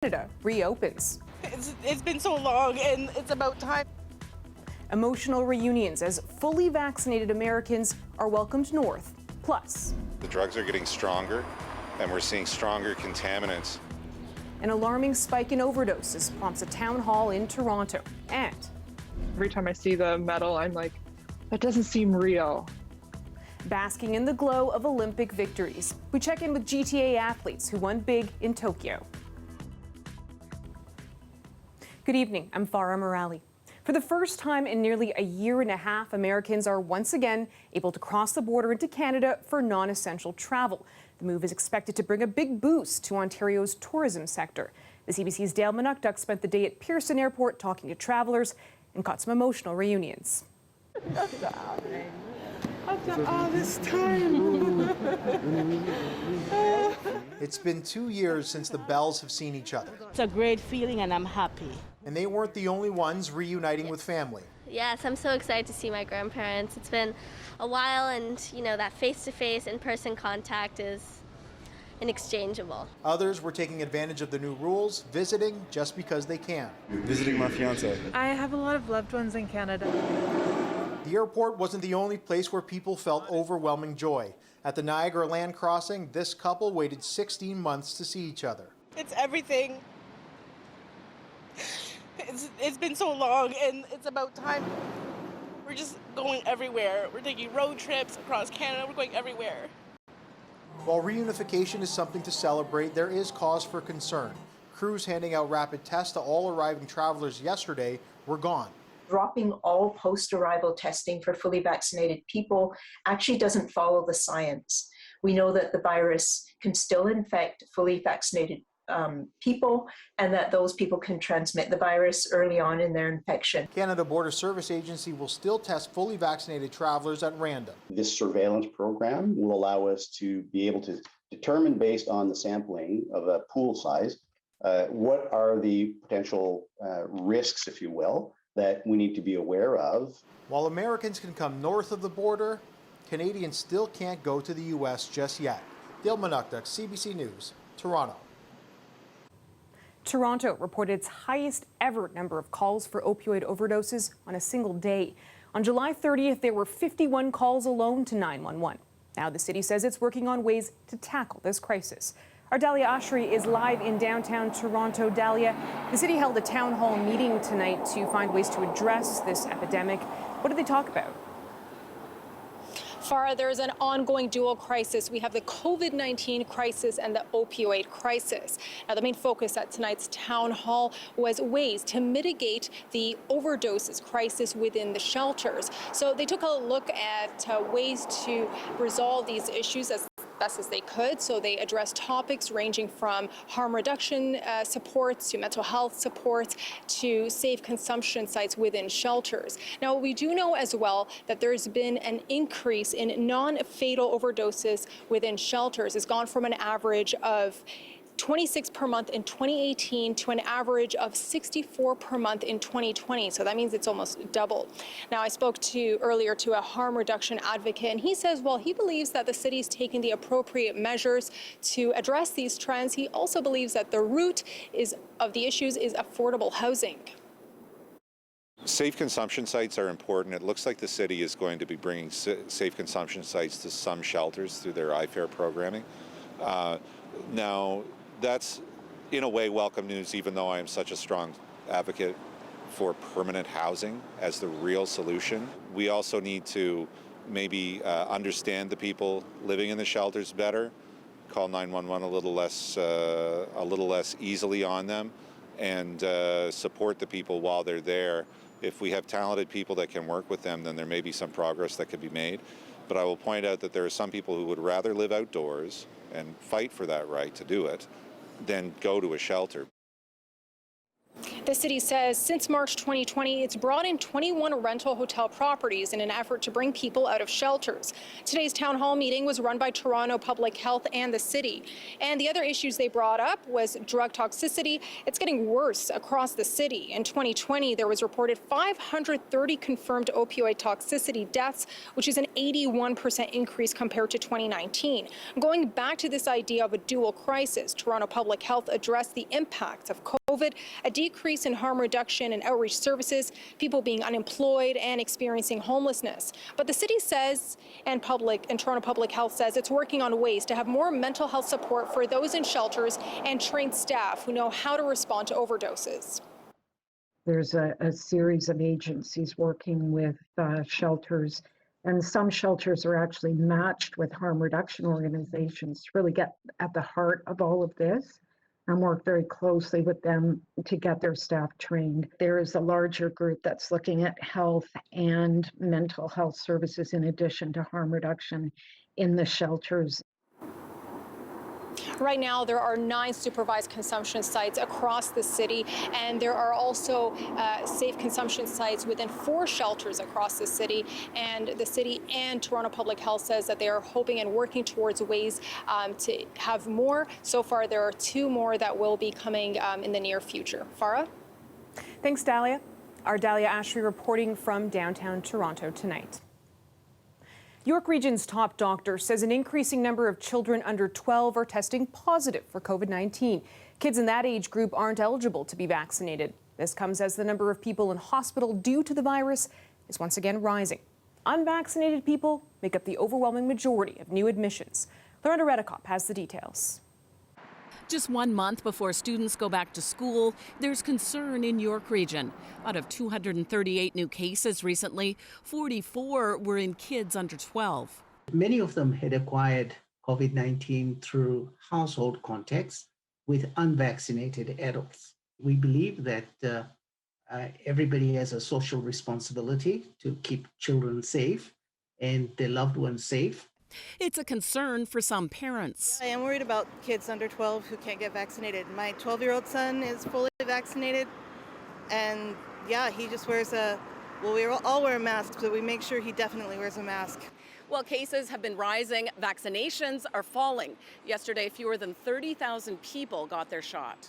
Canada reopens. It's been so long, and it's about time. Emotional reunions as fully vaccinated Americans are welcomed north. Plus, the drugs are getting stronger, and we're seeing stronger contaminants. An alarming spike in overdoses prompts a town hall in Toronto. And every time I see the medal, I'm like, that doesn't seem real. Basking in the glow of Olympic victories, we check in with GTA athletes who won big in Tokyo. Good evening, I'm Farah Morali. For the first time in nearly a year and a half, Americans are once again able to cross the border into Canada for non-essential travel. The move is expected to bring a big boost to Ontario's tourism sector. The CBC's Dale Manukduk spent the day at Pearson Airport talking to travelers and caught some emotional reunions. After all this time. It's been 2 years since the Bells have seen each other. It's a great feeling, and I'm happy. And they weren't the only ones reuniting with family. Yes, I'm so excited to see my grandparents. It's been a while, and that face-to-face, in-person contact is inexchangeable. Others were taking advantage of the new rules, visiting just because they can. Visiting my fiance. I have a lot of loved ones in Canada. The airport wasn't the only place where people felt overwhelming joy. At the Niagara Land Crossing, this couple waited 16 months to see each other. It's everything. It's been so long, and it's about time. We're just going everywhere. We're taking road trips across Canada. We're going everywhere. While reunification is something to celebrate, there is cause for concern. Crews handing out rapid tests to all arriving travelers yesterday were gone. Dropping all post-arrival testing for fully vaccinated people actually doesn't follow the science. We know that the virus can still infect fully vaccinated people, and that those people can transmit the virus early on in their infection. Canada Border Service Agency will still test fully vaccinated travelers at random. This surveillance program will allow us to be able to determine, based on the sampling of a pool size, what are the potential risks, if you will, that we need to be aware of. While Americans can come north of the border, Canadians still can't go to the U.S. just yet. Dale Manukduk, CBC News, Toronto. Toronto reported its highest ever number of calls for opioid overdoses on a single day. On July 30th, there were 51 calls alone to 911. Now the city says it's working on ways to tackle this crisis. Our Dalia Ashri is live in downtown Toronto. Dalia, the city held a town hall meeting tonight to find ways to address this epidemic. What did they talk about? Farah, there's an ongoing dual crisis. We have the COVID-19 crisis and the opioid crisis. Now, the main focus at tonight's town hall was ways to mitigate the overdoses crisis within the shelters. So they took a look at ways to resolve these issues as best as they could. So they addressed topics ranging from harm reduction supports to mental health supports to safe consumption sites within shelters. Now, we do know as well that there's been an increase in non-fatal overdoses within shelters. It's gone from an average of 26 per month in 2018 to an average of 64 per month in 2020. So that means it's almost doubled. Now, I spoke earlier to a harm reduction advocate, and he says, well, he believes that the city's taking the appropriate measures to address these trends. He also believes that the root of the issues is affordable housing. Safe consumption sites are important. It looks like the city is going to be bringing safe consumption sites to some shelters through their iFare programming. Now, that's in a way welcome news, even though I am such a strong advocate for permanent housing as the real solution. We also need to maybe understand the people living in the shelters better, call 911 a little less easily on them, and support the people while they're there. If we have talented people that can work with them, then there may be some progress that could be made. But I will point out that there are some people who would rather live outdoors and fight for that right to do it than go to a shelter. The city says since March 2020, it's brought in 21 rental hotel properties in an effort to bring people out of shelters. Today's town hall meeting was run by Toronto Public Health and the city. And the other issues they brought up was drug toxicity. It's getting worse across the city. In 2020, there was reported 530 confirmed opioid toxicity deaths, which is an 81% increase compared to 2019. Going back to this idea of a dual crisis, Toronto Public Health addressed the impacts of COVID, a decrease in harm reduction and outreach services, people being unemployed and experiencing homelessness. But the city says, and Toronto Public Health says, it's working on ways to have more mental health support for those in shelters and trained staff who know how to respond to overdoses. There's a series of agencies working with shelters, and some shelters are actually matched with harm reduction organizations to really get at the heart of all of this and work very closely with them to get their staff trained. There is a larger group that's looking at health and mental health services in addition to harm reduction in the shelters. Right now, there are 9 supervised consumption sites across the city, and there are also safe consumption sites within 4 shelters across the city. And the city and Toronto Public Health says that they are hoping and working towards ways to have more. So far, there are 2 more that will be coming in the near future. Farah? Thanks, Dahlia. Our Dahlia Ashry reporting from downtown Toronto tonight. York Region's top doctor says an increasing number of children under 12 are testing positive for COVID-19. Kids in that age group aren't eligible to be vaccinated. This comes as the number of people in hospital due to the virus is once again rising. Unvaccinated people make up the overwhelming majority of new admissions. Loretta Redicop has the details. Just 1 month before students go back to school, there's concern in York Region. Out of 238 new cases recently, 44 were in kids under 12. Many of them had acquired COVID-19 through household contacts with unvaccinated adults. We believe that everybody has a social responsibility to keep children safe and their loved ones safe. It's a concern for some parents. I am worried about kids under 12 who can't get vaccinated. My 12-year-old son is fully vaccinated, and yeah, he just wears we all wear masks, but we make sure he definitely wears a mask. While cases have been rising, vaccinations are falling. Yesterday, fewer than 30,000 people got their shot.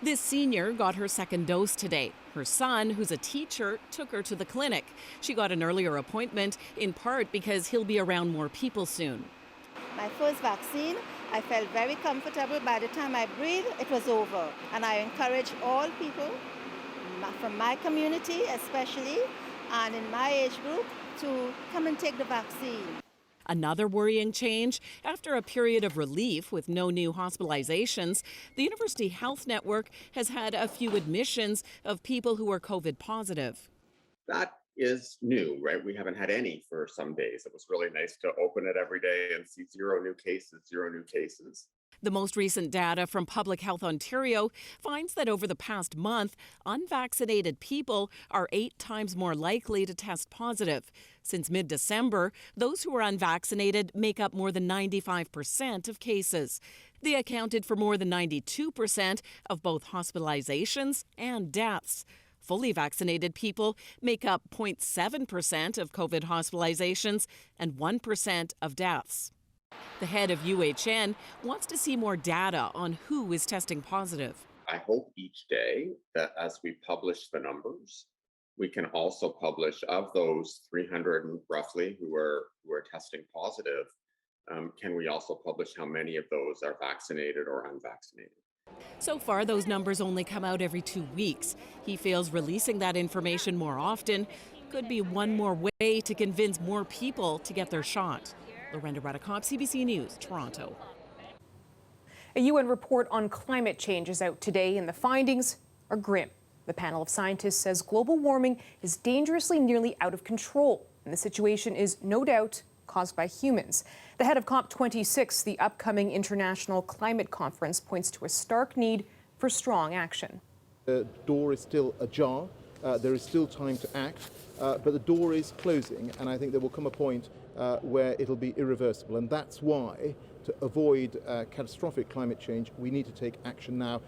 This senior got her second dose today. Her son, who's a teacher, took her to the clinic. She got an earlier appointment, in part because he'll be around more people soon. My first vaccine, I felt very comfortable. By the time I breathed, it was over. And I encourage all people from my community especially, and in my age group, to come and take the vaccine. Another worrying change, after a period of relief with no new hospitalizations, the University Health Network has had a few admissions of people who are COVID positive. That is new, right? We haven't had any for some days. It was really nice to open it every day and see 0 new cases, 0 new cases. The most recent data from Public Health Ontario finds that over the past month, unvaccinated people are 8 times more likely to test positive. Since mid-December, those who are unvaccinated make up more than 95% of cases. They accounted for more than 92% of both hospitalizations and deaths. Fully vaccinated people make up 0.7% of COVID hospitalizations and 1% of deaths. The head of UHN wants to see more data on who is testing positive. I hope each day that as we publish the numbers, we can also publish of those 300 roughly who are testing positive. Can we also publish how many of those are vaccinated or unvaccinated? So far, those numbers only come out every 2 weeks. He feels releasing that information more often could be one more way to convince more people to get their shot. Loretta Redicop, CBC News, Toronto. A UN report on climate change is out today, and the findings are grim. The panel of scientists says global warming is dangerously nearly out of control, and the situation is no doubt caused by humans. The head of COP26, the upcoming international climate conference, points to a stark need for strong action. The door is still ajar. There is still time to act, but the door is closing, and I think there will come a point where it'll be irreversible. And that's why, to avoid catastrophic climate change, we need to take action now.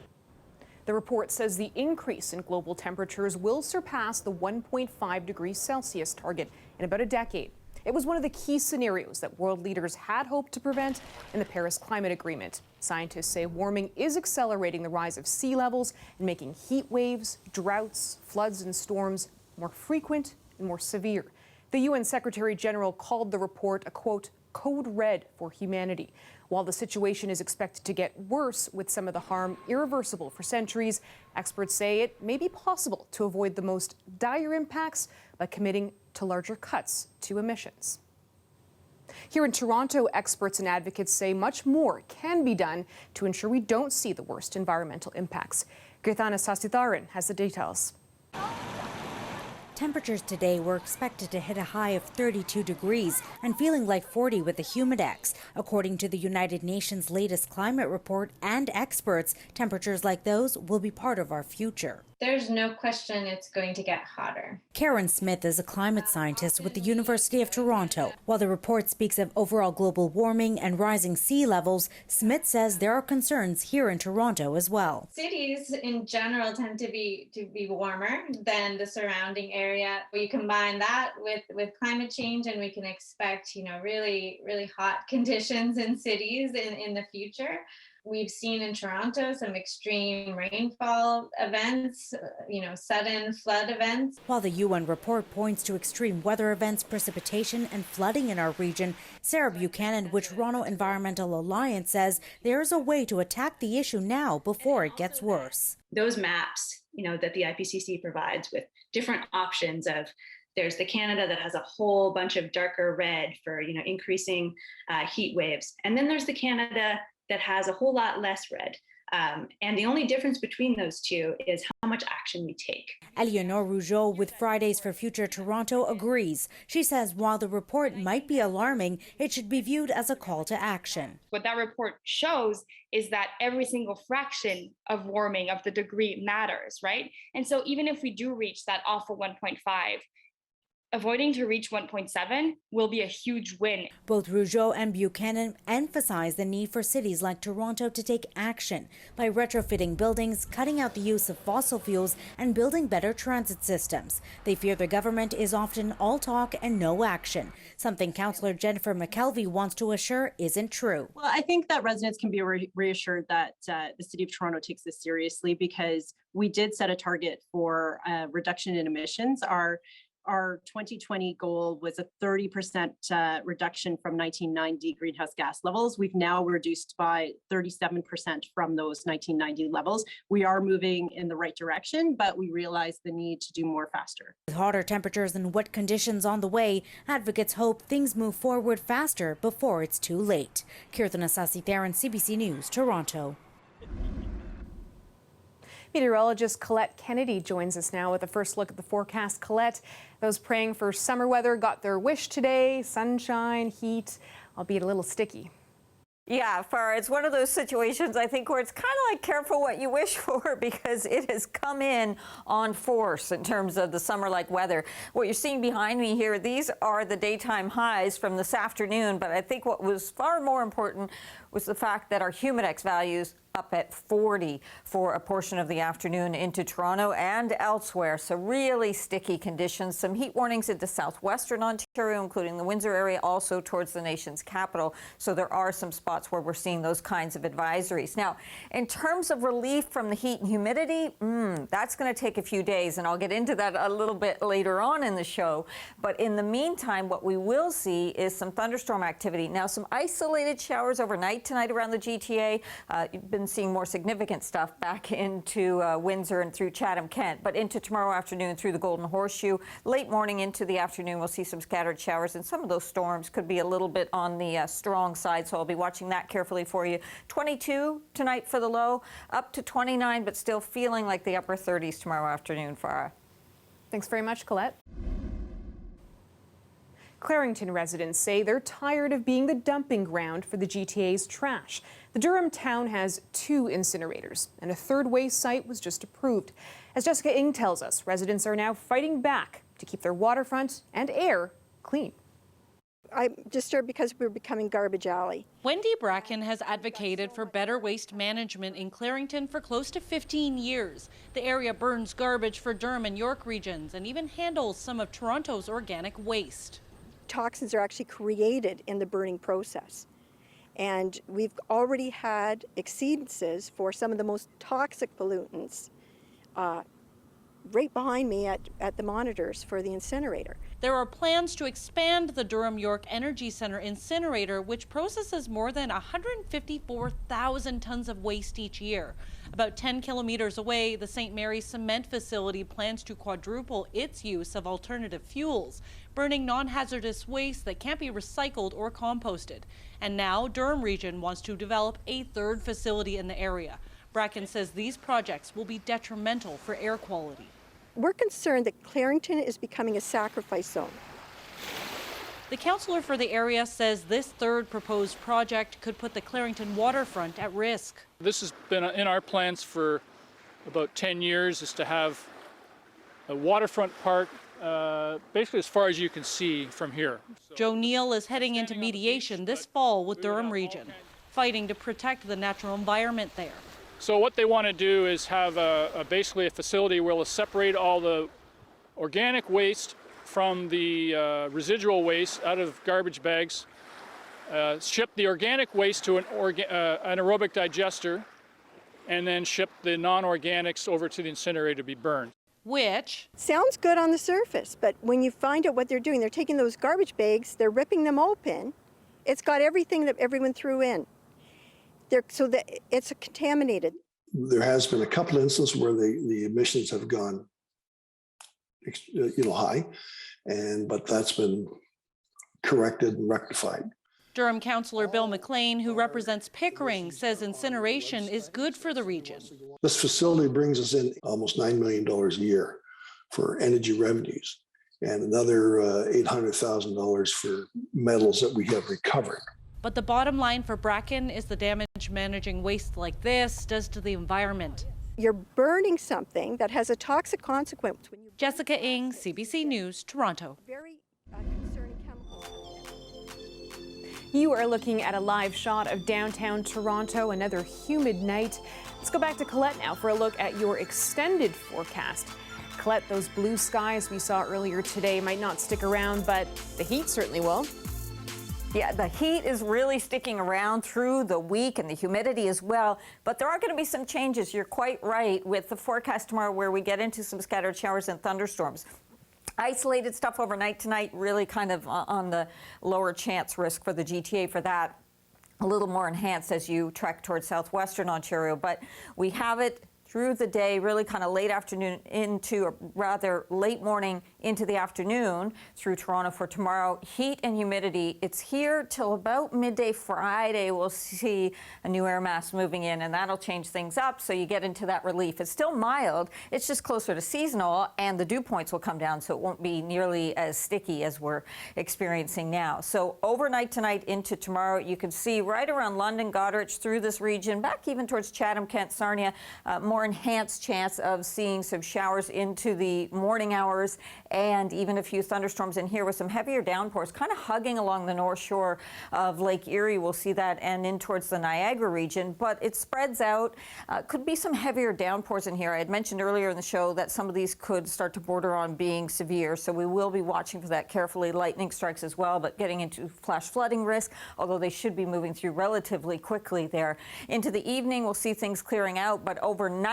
The report says the increase in global temperatures will surpass the 1.5 degrees Celsius target in about a decade. It was one of the key scenarios that world leaders had hoped to prevent in the Paris Climate Agreement. Scientists say warming is accelerating the rise of sea levels and making heat waves, droughts, floods, and storms more frequent and more severe. The UN Secretary General called the report a, quote, code red for humanity. While the situation is expected to get worse, with some of the harm irreversible for centuries, experts say it may be possible to avoid the most dire impacts by committing to larger cuts to emissions. Here in Toronto, experts and advocates say much more can be done to ensure we don't see the worst environmental impacts. Kirtana Sasitharan has the details. Temperatures today were expected to hit a high of 32 degrees and feeling like 40 with the humidex. According to the United Nations' latest climate report and experts, temperatures like those will be part of our future. There's no question it's going to get hotter. Karen Smith is a climate scientist with the University of Toronto. While the report speaks of overall global warming and rising sea levels, Smith says there are concerns here in Toronto as well. Cities in general tend to be warmer than the surrounding area. You combine that with climate change and we can expect, really hot conditions in cities in the future. We've seen in Toronto some extreme rainfall events, sudden flood events. While the UN report points to extreme weather events, precipitation and flooding in our region, Sarah Buchanan with Toronto Environmental Alliance says there is a way to attack the issue now before it gets worse. Those maps, that the IPCC provides with different options of there's the Canada that has a whole bunch of darker red for, increasing heat waves. And then there's the Canada that has a whole lot less red. And the only difference between those two is how much action we take. Eleanor Rougeau with Fridays for Future Toronto agrees. She says while the report might be alarming, it should be viewed as a call to action. What that report shows is that every single fraction of warming of the degree matters, right? And so even if we do reach that awful 1.5, avoiding to reach 1.7 will be a huge win. Both Rougeau and Buchanan emphasize the need for cities like Toronto to take action by retrofitting buildings, cutting out the use of fossil fuels, and building better transit systems. They fear the government is often all talk and no action, something Councillor Jennifer McKelvey wants to assure isn't true. Well, I think that residents can be reassured that the City of Toronto takes this seriously because we did set a target for reduction in emissions. Our 2020 goal was a 30% reduction from 1990 greenhouse gas levels. We've now reduced by 37% from those 1990 levels. We are moving in the right direction, but we realize the need to do more faster. With hotter temperatures and wet conditions on the way, advocates hope things move forward faster before it's too late. Kirtana Sasitharan, CBC News, Toronto. Meteorologist Colette Kennedy joins us now with a first look at the forecast. Colette, those praying for summer weather got their wish today. Sunshine, heat, albeit a little sticky. Yeah, Farah, it's one of those situations, I think, where it's kind of like careful what you wish for because it has come in on force in terms of the summer-like weather. What you're seeing behind me here, these are the daytime highs from this afternoon, but I think what was far more important was the fact that our humidex values up at 40 for a portion of the afternoon into Toronto and elsewhere. So really sticky conditions. Some heat warnings into southwestern Ontario, including the Windsor area, also towards the nation's capital. So there are some spots where we're seeing those kinds of advisories. Now, in terms of relief from the heat and humidity, that's going to take a few days, and I'll get into that a little bit later on in the show. But in the meantime, what we will see is some thunderstorm activity. Now, some isolated showers overnight tonight around the GTA. You've been seeing more significant stuff back into Windsor and through Chatham-Kent, but into tomorrow afternoon through the Golden Horseshoe. Late morning into the afternoon, we'll see some scattered showers, and some of those storms could be a little bit on the strong side, so I'll be watching that carefully for you. 22 tonight for the low, up to 29, but still feeling like the upper 30s tomorrow afternoon, Farah. Thanks very much, Colette. Clarington residents say they're tired of being the dumping ground for the GTA's trash. The Durham town has 2 incinerators, and a third waste site was just approved. As Jessica Ng tells us, residents are now fighting back to keep their waterfront and air clean. I'm disturbed because we're becoming garbage alley. Wendy Bracken has advocated for better waste management in Clarington for close to 15 years. The area burns garbage for Durham and York regions and even handles some of Toronto's organic waste. Toxins are actually created in the burning process. And we've already had exceedances for some of the most toxic pollutants right behind me at the monitors for the incinerator. There are plans to expand the Durham York Energy Center incinerator, which processes more than 154,000 tons of waste each year. About 10 kilometers away, the St. Mary's cement facility plans to quadruple its use of alternative fuels, burning non-hazardous waste that can't be recycled or composted. And now Durham Region wants to develop a third facility in the area. Bracken says these projects will be detrimental for air quality. We're concerned that Clarington is becoming a sacrifice zone. The councillor for the area says this third proposed project could put the Clarington waterfront at risk. This has been in our plans for about 10 years, is to have a waterfront park basically as far as you can see from here. Joe Neal is heading into mediation this fall with Durham Region, fighting to protect the natural environment there. So what they want to do is have basically a facility where they'll separate all the organic waste from the residual waste out of garbage bags, ship the organic waste to an anaerobic digester, and then ship the non-organics over to the incinerator to be burned. Which sounds good on the surface, but when you find out what they're doing, they're taking those garbage bags, they're ripping them open. It's got everything that everyone threw in. So that it's contaminated. There has been a couple instances where the emissions have gone, high, but that's been corrected and rectified. Durham councillor Bill McLean, who represents Pickering, says incineration is good for the region. This facility brings us in almost $9 million a year for energy revenues and another $800,000 for metals that we have recovered. But the bottom line for Bracken is the damage managing waste like this does to the environment. You're burning something that has a toxic consequence. Jessica Ng, CBC News, Toronto. Very concerning chemicals. You are looking at a live shot of downtown Toronto, another humid night. Let's go back to Colette now for a look at your extended forecast. Colette, those blue skies we saw earlier today might not stick around, but the heat certainly will. Yeah, the heat is really sticking around through the week and the humidity as well. But there are going to be some changes. You're quite right with the forecast tomorrow where we get into some scattered showers and thunderstorms. Isolated stuff overnight tonight, really kind of on the lower chance risk for the GTA for that. A little more enhanced as you trek towards southwestern Ontario. But we have it through the day, really kind of late afternoon into, or rather late morning into the afternoon through Toronto for tomorrow. Heat and humidity, it's here till about midday Friday. We'll see a new air mass moving in, and that'll change things up, so you get into that relief. It's still mild, it's just closer to seasonal, and the dew points will come down, so it won't be nearly as sticky as we're experiencing now. So overnight tonight into tomorrow, you can see right around London, Goderich, through this region, back even towards Chatham, Kent, Sarnia, more enhanced chance of seeing some showers into the morning hours and even a few thunderstorms in here with some heavier downpours kind of hugging along the north shore of Lake Erie. We'll see that and in towards the Niagara region, but it spreads out. Could be some heavier downpours in here. I had mentioned earlier in the show that some of these could start to border on being severe, so we will be watching for that carefully. Lightning strikes as well, but getting into flash flooding risk, although they should be moving through relatively quickly there. Into the evening, we'll see things clearing out, but overnight,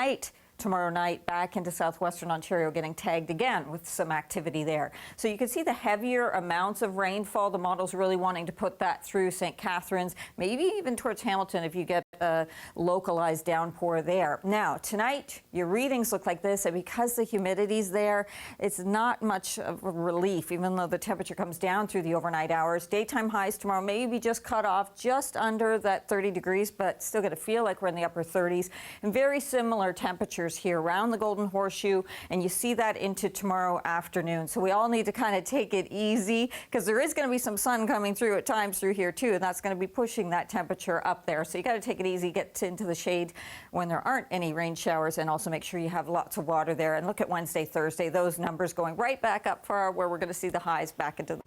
tomorrow night back into southwestern Ontario getting tagged again with some activity there. So you can see the heavier amounts of rainfall. The model's really wanting to put that through St. Catharines, maybe even towards Hamilton if you get a localized downpour there. Now, tonight, your readings look like this, and because the humidity's there, it's not much of a relief, even though the temperature comes down through the overnight hours. Daytime highs tomorrow maybe just cut off just under that 30 degrees, but still going to feel like we're in the upper 30s. And very similar temperatures here around the Golden Horseshoe, and you see that into tomorrow afternoon. So we all need to kind of take it easy because there is going to be some sun coming through at times through here too, and that's going to be pushing that temperature up there. So you got to take it easy, get into the shade when there aren't any rain showers, and also make sure you have lots of water there. And look at Wednesday, Thursday, those numbers going right back up far where we're going to see the highs back into the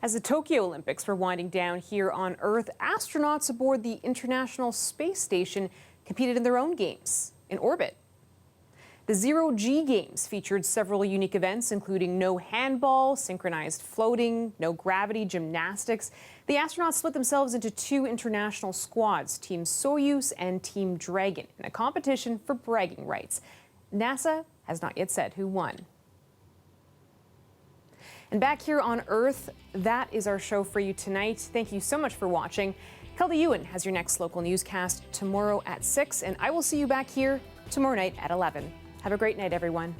As the Tokyo Olympics were winding down here on Earth, astronauts aboard the International Space Station competed in their own games in orbit. The ZeroG Games featured several unique events, including no handball, synchronized floating, no gravity gymnastics. The astronauts split themselves into two international squads, Team Soyuz and Team Dragon, in a competition for bragging rights. NASA has not yet said who won. And back here on Earth, that is our show for you tonight. Thank you so much for watching. Kelly Ewan has your next local newscast tomorrow at 6, and I will see you back here tomorrow night at 11. Have a great night, everyone.